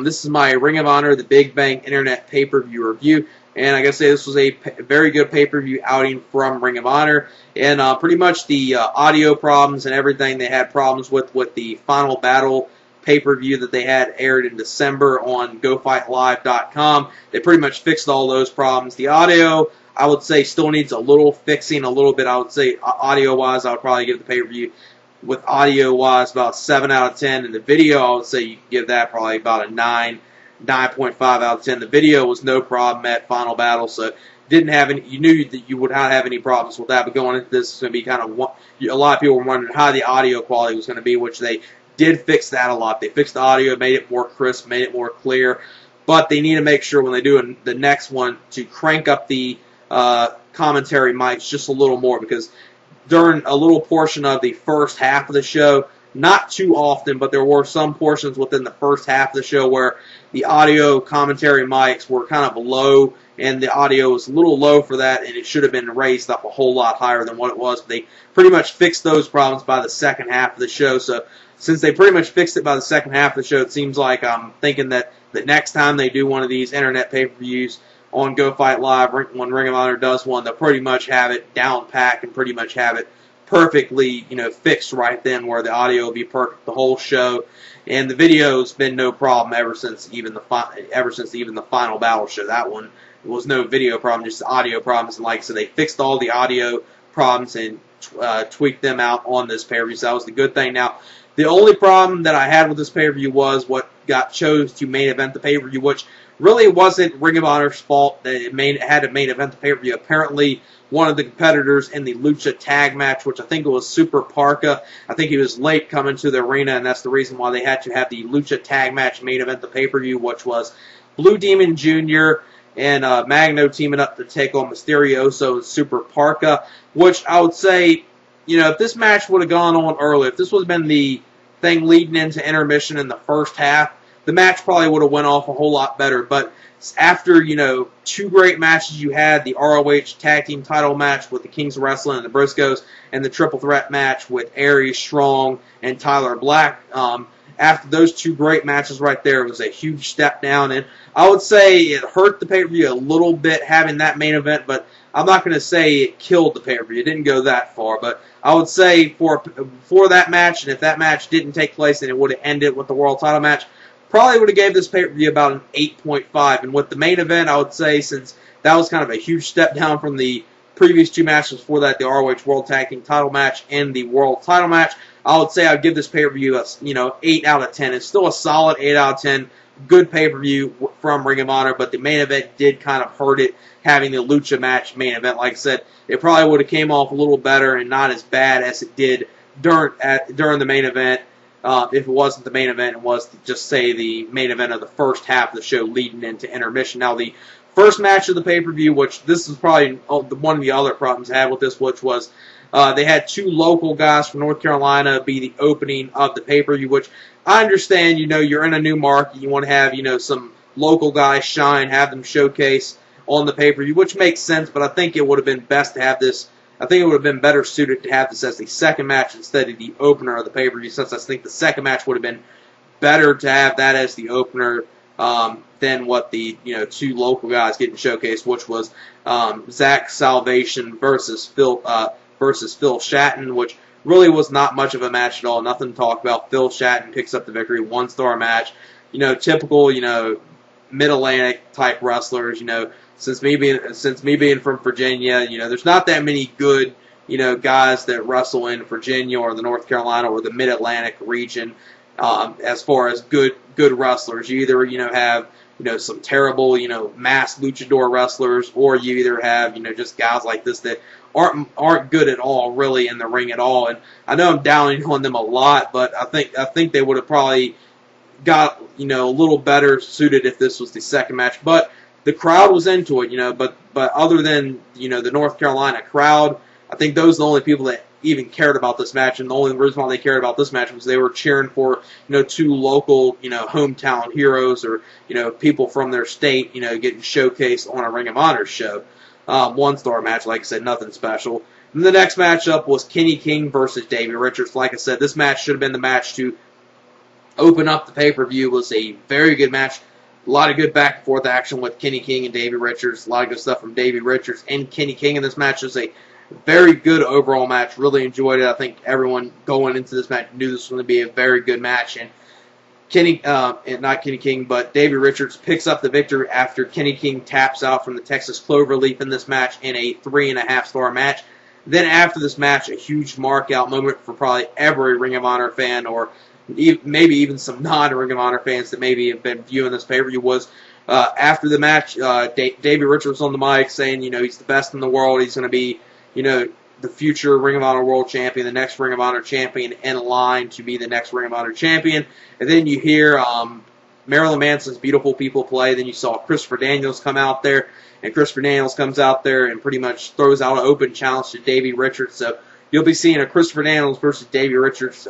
This is my Ring of Honor, the Big Bang Internet pay-per-view review, and I gotta say this was a very good pay-per-view outing from Ring of Honor, and pretty much the audio problems and everything they had problems with the Final Battle pay-per-view that they had aired in December on GoFightLive.com. They pretty much fixed all those problems. The audio, I would say, still needs a little fixing, a little bit. I would say audio-wise, I would probably give the pay-per-view with audio-wise about 7 out of 10. And the video, I would say you could give that probably about a 9.5 out of 10. The video was no problem at Final Battle, so didn't have any. You knew that you would not have any problems with that. But going into this, it's going to be kind of a lot of people were wondering how the audio quality was going to be, which they did fix that a lot. They fixed the audio, made it more crisp, made it more clear. But they need to make sure when they do the next one to crank up the commentary mics just a little more, because during a little portion of the first half of the show, not too often, but there were some portions within the first half of the show where the audio commentary mics were kind of low, and the audio was a little low for that, and it should have been raised up a whole lot higher than what it was. But they pretty much fixed those problems by the second half of the show. So since they pretty much fixed it by the second half of the show, it seems like I'm thinking that the next time they do one of these internet pay-per-views on Go Fight Live, when Ring of Honor does one, they'll pretty much have it down packed and pretty much have it perfectly, fixed right then, where the audio will be perfect the whole show, and the video's been no problem ever since even the Final Battle show. That one was no video problem, just audio problems, and like I said, they fixed all the audio problems and tweaked them out on this pay-per-view. So that was the good thing. Now, the only problem that I had with this pay-per-view was what got chose to main event the pay-per-view, which really wasn't Ring of Honor's fault that it had to main event the pay-per-view. Apparently, one of the competitors in the Lucha Tag match, which I think it was Super Parka, I think he was late coming to the arena, and that's the reason why they had to have the Lucha Tag match main event the pay-per-view, which was Blue Demon Jr. and Magno teaming up to take on Misterioso and Super Parka, which I would say, if this match would have gone on early, if this would have been the thing leading into intermission in the first half, the match probably would have went off a whole lot better. But after, two great matches you had, the ROH Tag Team title match with the Kings of Wrestling and the Briscoes, and the Triple Threat match with Aries, Strong, and Tyler Black, after those two great matches right there, it was a huge step down. And I would say it hurt the pay-per-view a little bit having that main event, but I'm not going to say it killed the pay-per-view. It didn't go that far. But I would say for that match, and if that match didn't take place and it would have ended with the world title match, probably would have gave this pay-per-view about an 8.5. And with the main event, I would say, since that was kind of a huge step down from the previous two matches before that, the ROH World Tag Team title match and the world title match, I would say I'd give this pay-per-view a 8 out of 10. It's still a solid 8 out of 10. Good pay-per-view from Ring of Honor, but the main event did kind of hurt it, having the Lucha match main event. Like I said, it probably would have came off a little better and not as bad as it did during the main event. If it wasn't the main event, it was just say the main event of the first half of the show leading into intermission. Now, the first match of the pay-per-view, which this is probably one of the other problems I had with this, which was they had two local guys from North Carolina be the opening of the pay-per-view, which I understand, you're in a new market, you want to have, some local guys shine, have them showcase on the pay-per-view, which makes sense, but I think it would have been best to have this. I think it would have been better suited to have this as the second match instead of the opener of the pay-per-view, since I think the second match would have been better to have that as the opener than what the two local guys getting showcased, which was Zach Salvation versus Phil Shatton, which really was not much of a match at all. Nothing to talk about. Phil Shatton picks up the victory, 1-star match. Typical Mid-Atlantic type wrestlers. Since me being from Virginia, there's not that many good, guys that wrestle in Virginia or the North Carolina or the Mid-Atlantic region, as far as good wrestlers. You either, have, some terrible, mass luchador wrestlers, or you either have, just guys like this that aren't good at all, really, in the ring at all. And I know I'm downing on them a lot, but I think they would have probably got, a little better suited if this was the second match. But the crowd was into it, but other than, the North Carolina crowd, I think those are the only people that even cared about this match, and the only reason why they cared about this match was they were cheering for, two local, hometown heroes, or, people from their state, getting showcased on a Ring of Honor show. 1-star match, like I said, nothing special. And the next matchup was Kenny King versus Davey Richards. Like I said, this match should have been the match to open up the pay-per-view was a very good match. A lot of good back-and-forth action with Kenny King and Davey Richards. A lot of good stuff from Davey Richards and Kenny King in this match. It was a very good overall match. Really enjoyed it. I think everyone going into this match knew this was going to be a very good match. And not Kenny King, but Davey Richards picks up the victory after Kenny King taps out from the Texas Cloverleaf in this match in a 3.5-star match. Then after this match, a huge mark-out moment for probably every Ring of Honor fan, or maybe even some non-Ring of Honor fans that maybe have been viewing this pay-per-view, was after the match, Davey Richards on the mic saying, he's the best in the world. He's going to be, the future Ring of Honor World Champion, the next Ring of Honor Champion in line to be the next Ring of Honor Champion. And then you hear Marilyn Manson's Beautiful People play. Then you saw Christopher Daniels come out there. And Christopher Daniels comes out there and pretty much throws out an open challenge to Davey Richards. So you'll be seeing a Christopher Daniels versus Davey Richards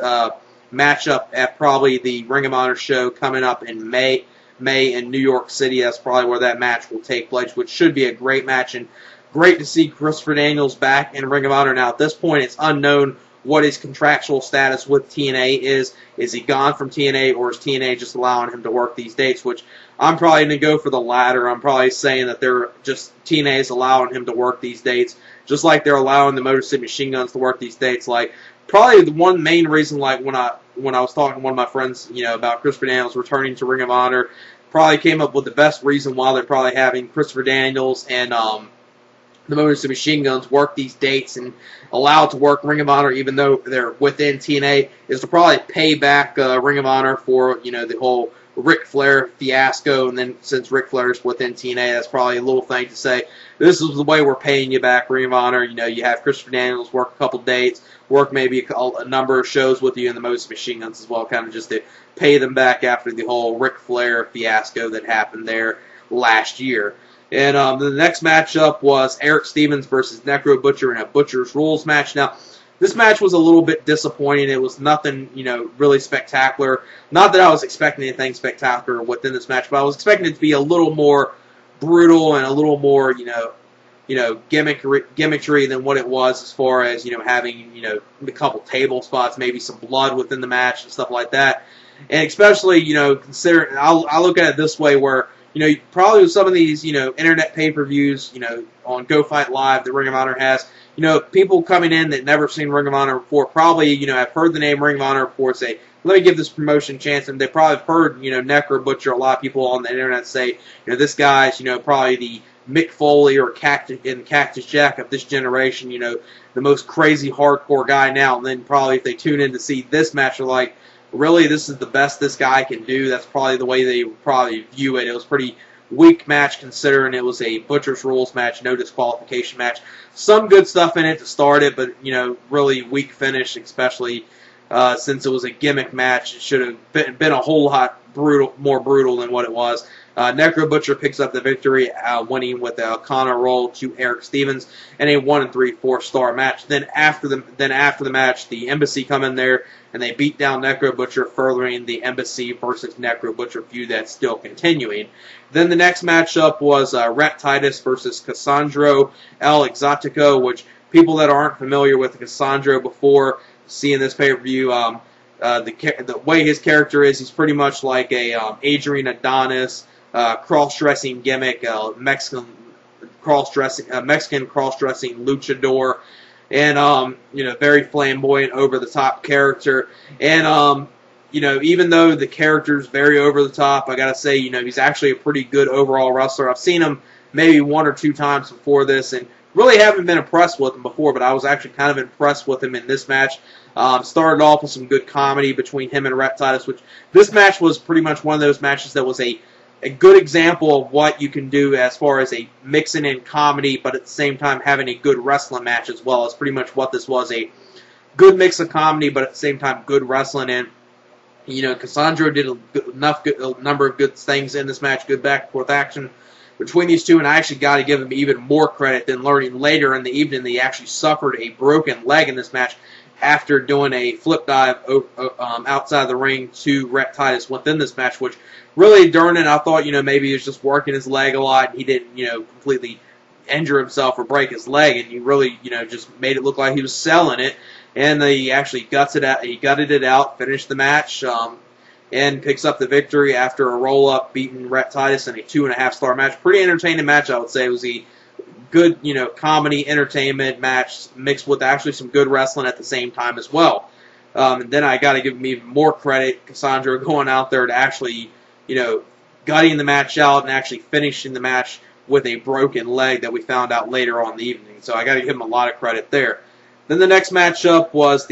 matchup at probably the Ring of Honor show coming up in May in New York City. That's probably where that match will take place, which should be a great match. And great to see Christopher Daniels back in Ring of Honor. Now, at this point, it's unknown what his contractual status with TNA is. Is he gone from TNA, or is TNA just allowing him to work these dates? Which I'm probably going to go for the latter. I'm probably saying that TNA is allowing him to work these dates, just like they're allowing the Motor City Machine Guns to work these dates. Like, probably the one main reason, like when I was talking to one of my friends, about Christopher Daniels returning to Ring of Honor, probably came up with the best reason why they're probably having Christopher Daniels and the Motor City Machine Guns work these dates and allowed to work Ring of Honor even though they're within TNA, is to probably pay back Ring of Honor for, the whole Ric Flair fiasco. And then since Ric Flair's within TNA, that's probably a little thing to say, this is the way we're paying you back, Ring of Honor. You have Christopher Daniels work a couple dates, work maybe a number of shows with you in the Motor City Machine Guns as well, kind of just to pay them back after the whole Ric Flair fiasco that happened there last year. And the next matchup was Erick Stevens versus Necro Butcher in a Butcher's Rules match. Now, this match was a little bit disappointing. It was nothing, really spectacular. Not that I was expecting anything spectacular within this match, but I was expecting it to be a little more brutal and a little more, gimmickry than what it was, as far as, having, a couple table spots, maybe some blood within the match and stuff like that. And especially, considering, I'll look at it this way, where, probably with some of these, internet pay-per-views, on Go Fight Live that Ring of Honor has, people coming in that never seen Ring of Honor before probably, have heard the name Ring of Honor before, say, let me give this promotion a chance, and they probably have heard, Necro Butcher. A lot of people on the internet say, this guy's, probably the Mick Foley or Cactus Jack of this generation, the most crazy hardcore guy now. And then probably if they tune in to see this match, they're like, really, this is the best this guy can do. That's probably the way they would probably view it. It was a pretty weak match considering it was a Butcher's Rules match, no disqualification match. Some good stuff in it to start it, but, really weak finish, especially since it was a gimmick match. It should have been a whole lot more brutal than what it was. Necro Butcher picks up the victory, winning with a Connor roll to Erick Stevens in a 1 3/4-star match. Then after the match, the Embassy come in there and they beat down Necro Butcher, furthering the Embassy versus Necro Butcher feud that's still continuing. Then the next matchup was Rhett Titus versus Cassandro El Exotico, which people that aren't familiar with Cassandro before seeing this pay-per-view, the way his character is, he's pretty much like a Adrian Adonis, cross-dressing gimmick, Mexican cross-dressing luchador, and very flamboyant, over-the-top character. And even though the character's very over-the-top, I gotta say, he's actually a pretty good overall wrestler. I've seen him maybe 1 or 2 times before this, and really haven't been impressed with him before, but I was actually kind of impressed with him in this match. Started off with some good comedy between him and Rhett Titus, which this match was pretty much one of those matches that was a good example of what you can do as far as a mixing in comedy, but at the same time having a good wrestling match as well. It's pretty much what this was, a good mix of comedy, but at the same time good wrestling. And Cassandro did a number of good things in this match, good back and forth action between these two, and I actually got to give him even more credit than learning later in the evening that he actually suffered a broken leg in this match after doing a flip dive outside the ring to Rhett Titus within this match, which really during it I thought, maybe he was just working his leg a lot and he didn't, completely injure himself or break his leg, and he really, just made it look like he was selling it, and he actually gutted it out, finished the match, and picks up the victory after a roll-up, beating Rhett Titus in a 2.5-star match. Pretty entertaining match, I would say. It was a good, comedy, entertainment match mixed with actually some good wrestling at the same time as well. And then I got to give him even more credit, Cassandro, going out there to actually, gutting the match out and actually finishing the match with a broken leg that we found out later on in the evening. So I got to give him a lot of credit there. Then the next matchup was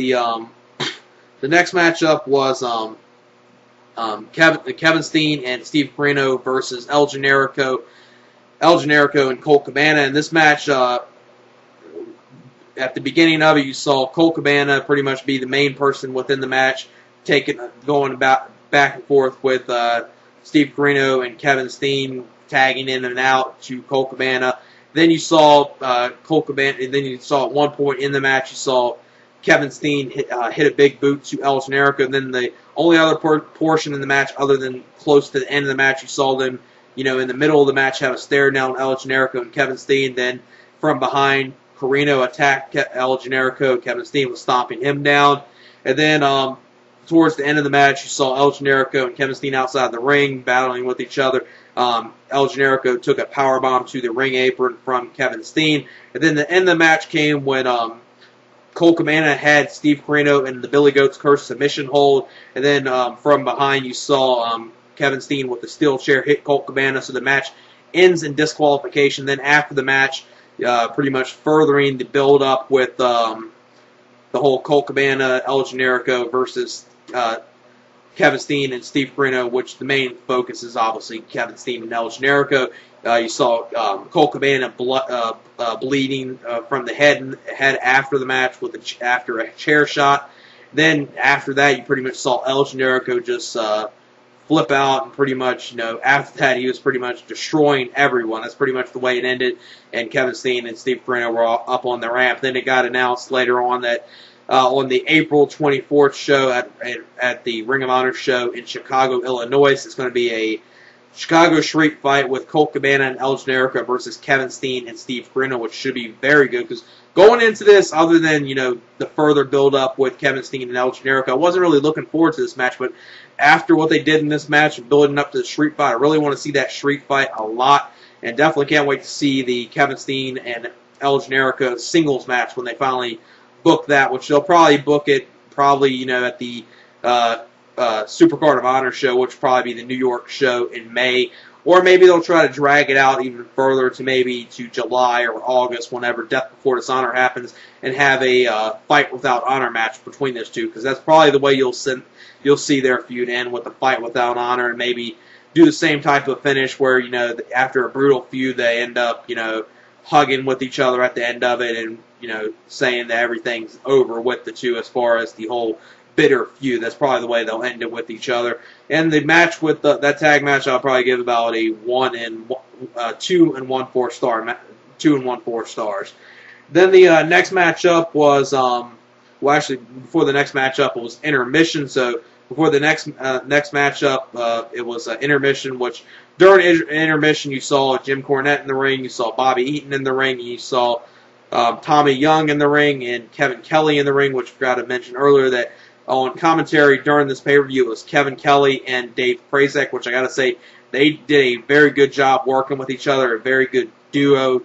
Kevin Steen and Steve Corino versus El Generico and Colt Cabana. In this match, at the beginning of it, you saw Colt Cabana pretty much be the main person within the match, going back and forth with Steve Corino and Kevin Steen, tagging in and out to Colt Cabana. Then you saw Colt Cabana, and then you saw at one point in the match, you saw Kevin Steen hit a big boot to El Generico. And then the only other portion in the match, other than close to the end of the match, you saw them, in the middle of the match, have a stare down El Generico and Kevin Steen. Then from behind, Corino attacked El Generico. Kevin Steen was stomping him down. And then towards the end of the match, you saw El Generico and Kevin Steen outside the ring battling with each other. El Generico took a powerbomb to the ring apron from Kevin Steen. And then the end of the match came when Colt Cabana had Steve Corino in the Billy Goat's Curse submission hold. And then from behind, you saw Kevin Steen with the steel chair hit Colt Cabana. So the match ends in disqualification. Then after the match, pretty much furthering the build-up with the whole Colt Cabana, El Generico versus Kevin Steen and Steve Corino, which the main focus is obviously Kevin Steen and El Generico. You saw Colt Cabana bleeding from the head after the match after a chair shot. Then after that, you pretty much saw El Generico just flip out, and pretty much, after that, he was pretty much destroying everyone. That's pretty much the way it ended, and Kevin Steen and Steve Corino were all up on the ramp. Then it got announced later on that on the April 24th show at the Ring of Honor show in Chicago, Illinois, it's going to be a Chicago Street fight with Colt Cabana and El Generico versus Kevin Steen and Steve Corino, which should be very good, because going into this, other than, the further build-up with Kevin Steen and El Generico, I wasn't really looking forward to this match, but after what they did in this match and building up to the street fight, I really want to see that street fight a lot, and definitely can't wait to see the Kevin Steen and El Generico singles match when they finally book that, which they'll probably book it at the Supercard of Honor show, which will probably be the New York show in May. Or maybe they'll try to drag it out even further to July or August, whenever Death Before Dishonor happens, and have a Fight Without Honor match between those two, because that's probably the way you'll see their feud end, with a Fight Without Honor, and maybe do the same type of finish where, after a brutal feud, they end up, hugging with each other at the end of it, and, saying that everything's over with the two as far as the whole bitter feud. That's probably the way they'll end it with each other. And the match with that tag match, I'll probably give about a 2 1/4 star, 2 1/4 stars. Then the next matchup was before the next matchup it was intermission. So before the next matchup, it was intermission. Which during intermission you saw Jim Cornette in the ring, you saw Bobby Eaton in the ring, you saw Tommy Young in the ring, and Kevin Kelly in the ring. Which I forgot to mention earlier that on commentary during this pay-per-view, it was Kevin Kelly and Dave Prazak, which I got to say, they did a very good job working with each other, a very good duo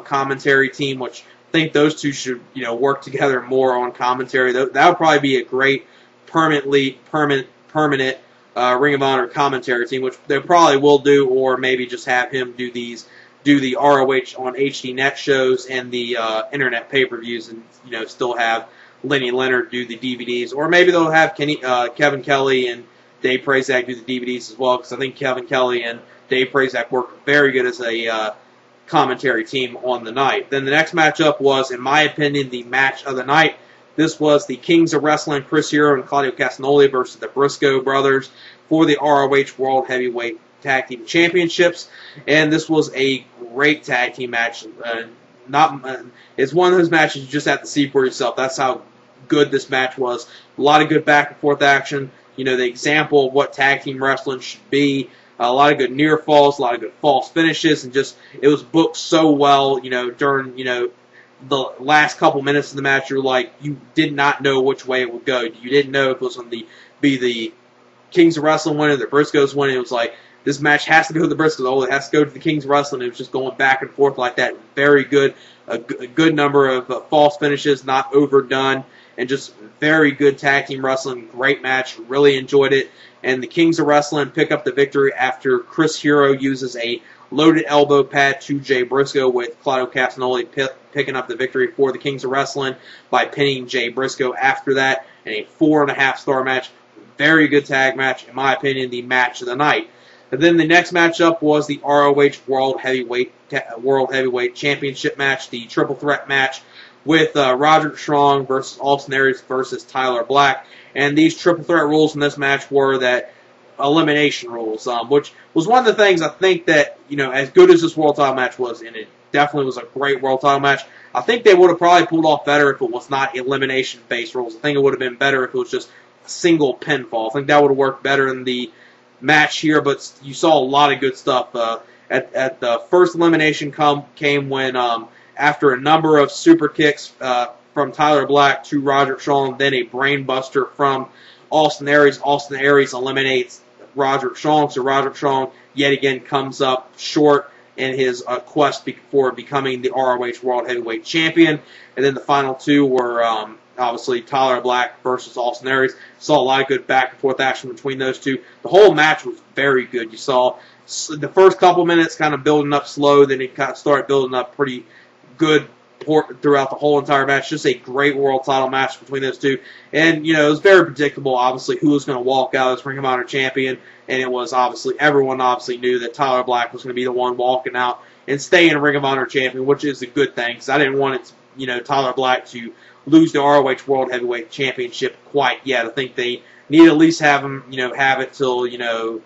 commentary team, which I think those two should, work together more on commentary. That would probably be a great permanent Ring of Honor commentary team, which they probably will do, or maybe just have him do the ROH on HDNet shows and the internet pay-per-views, and still have Lenny Leonard do the DVDs, or maybe they'll have Kevin Kelly and Dave Prazak do the DVDs as well, because I think Kevin Kelly and Dave Prazak work very good as a commentary team on the night. Then the next matchup was, in my opinion, the match of the night. This was the Kings of Wrestling, Chris Hero and Claudio Castagnoli versus the Briscoe brothers for the ROH World Heavyweight Tag Team Championships, and this was a great tag team match. It's one of those matches you just have to see for yourself. That's how good this match was. A lot of good back and forth action. The example of what tag team wrestling should be. A lot of good near falls, a lot of good false finishes, and just it was booked so well. During the last couple minutes of the match, you did not know which way it would go. You didn't know if it was going to be the Kings of Wrestling winning, the Briscoes winning. It was like, this match has to go to the Briscoes. Oh, it has to go to the Kings of Wrestling. It was just going back and forth like that. Very good. A good number of false finishes, not overdone, and just very good tag team wrestling. Great match. Really enjoyed it. And the Kings of Wrestling pick up the victory after Chris Hero uses a loaded elbow pad to Jay Briscoe, with Claudio Castagnoli picking up the victory for the Kings of Wrestling by pinning Jay Briscoe after that in a 4.5-star match. Very good tag match, in my opinion, the match of the night. And then the next matchup was the ROH World Heavyweight Championship match, the triple threat match with Roderick Strong versus Austin Aries versus Tyler Black. And these triple threat rules in this match were that elimination rules, which was one of the things I think that, you know, as good as this world title match was, and it definitely was a great world title match, I think they would have probably pulled off better if it was not elimination-based rules. I think it would have been better if it was just a single pinfall. I think that would have worked better in the match here, but you saw a lot of good stuff. At the first elimination came when, after a number of super kicks from Tyler Black to Roderick Strong, then a brainbuster from Austin Aries eliminates Roderick Strong, so Roderick Strong yet again comes up short in his quest for becoming the ROH World Heavyweight Champion. And then the final two were obviously Tyler Black versus Austin Aries. Saw a lot of good back and forth action between those two. The whole match was very good. You saw the first couple minutes kind of building up slow, then it kind of started building up pretty good throughout the whole entire match. Just a great world title match between those two. And, you know, it was very predictable, obviously, who was going to walk out as Ring of Honor champion. And it was everyone obviously knew that Tyler Black was going to be the one walking out and staying Ring of Honor champion, which is a good thing, because I didn't want it, you know, Tyler Black to lose the ROH World Heavyweight Championship quite yet. I think they need to at least have him, you know, have it till, you know,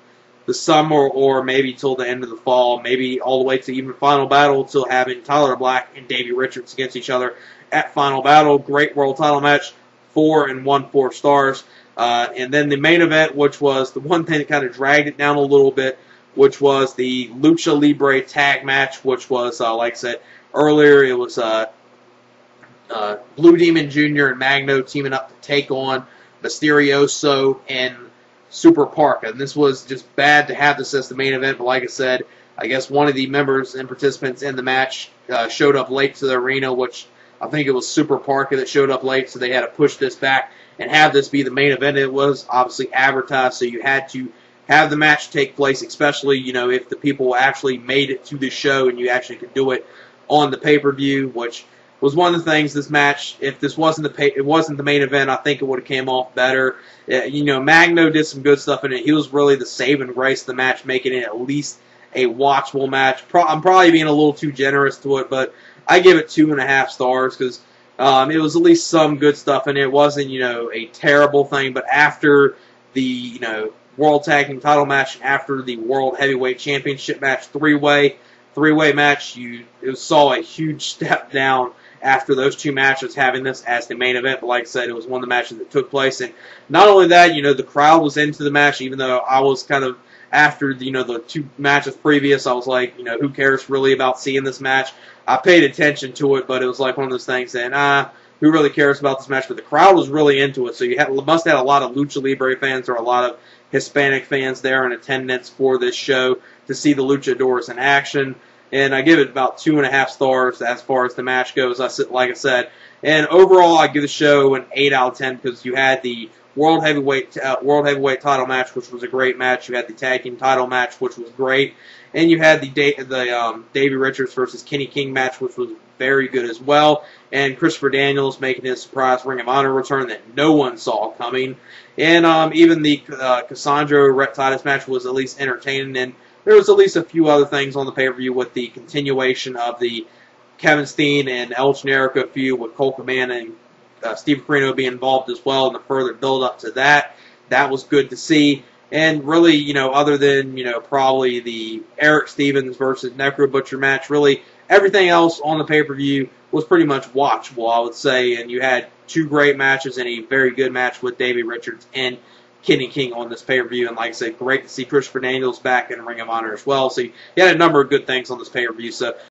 the summer, or maybe till the end of the fall, maybe all the way to even Final Battle, till having Tyler Black and Davey Richards against each other at Final Battle. Great world title match, 4 and 1/4 stars. And then the main event, which was the one thing that kind of dragged it down a little bit, which was the Lucha Libre tag match, which was, like I said earlier, it was Blue Demon Jr. and Magno teaming up to take on Misterioso and Super Parka. And this was just bad to have this as the main event, but like I said, I guess one of the members and participants in the match showed up late to the arena, which I think it was Super Parka that showed up late, so they had to push this back and have this be the main event. It was obviously advertised, so you had to have the match take place, especially, you know, if the people actually made it to the show and you actually could do it on the pay-per-view, which was one of the things. This match, if this wasn't the main event, I think it would have came off better. You know, Magno did some good stuff in it. He was really the saving grace of the match, making it at least a watchable match. I'm probably being a little too generous to it, but I give it 2.5 stars because it was at least some good stuff in it. It wasn't, you know, a terrible thing, but after the, you know, World Tag Team title match, after the World Heavyweight Championship match, three-way match, you saw a huge step down after those two matches, having this as the main event. But like I said, it was one of the matches that took place. And not only that, you know, the crowd was into the match, even though I was kind of, after, you know, the two matches previous, I was like, you know, who cares really about seeing this match? I paid attention to it, but it was like one of those things that, who really cares about this match? But the crowd was really into it, so you must have had a lot of Lucha Libre fans or a lot of Hispanic fans there in attendance for this show to see the Luchadors in action. And I give it about 2.5 stars as far as the match goes, like I said. And overall, I give the show an 8 out of 10 because you had the World Heavyweight title match, which was a great match. You had the Tag Team title match, which was great. And you had the Davey Richards versus Kenny King match, which was very good as well. And Christopher Daniels making his surprise Ring of Honor return that no one saw coming. And even the Cassandro Rhett Titus match was at least entertaining. And there was at least a few other things on the pay-per-view with the continuation of the Kevin Steen and El Generico feud with Colt, Cabana and Steve Corino being involved as well, and the further build-up to that. That was good to see. And really, you know, other than, you know, probably the Erick Stevens versus Necro Butcher match, really everything else on the pay-per-view was pretty much watchable, I would say. And you had two great matches and a very good match with Davey Richards and Kenny King on this pay-per-view, and like I said, great to see Christopher Daniels back in Ring of Honor as well. So you had a number of good things on this pay-per-view. So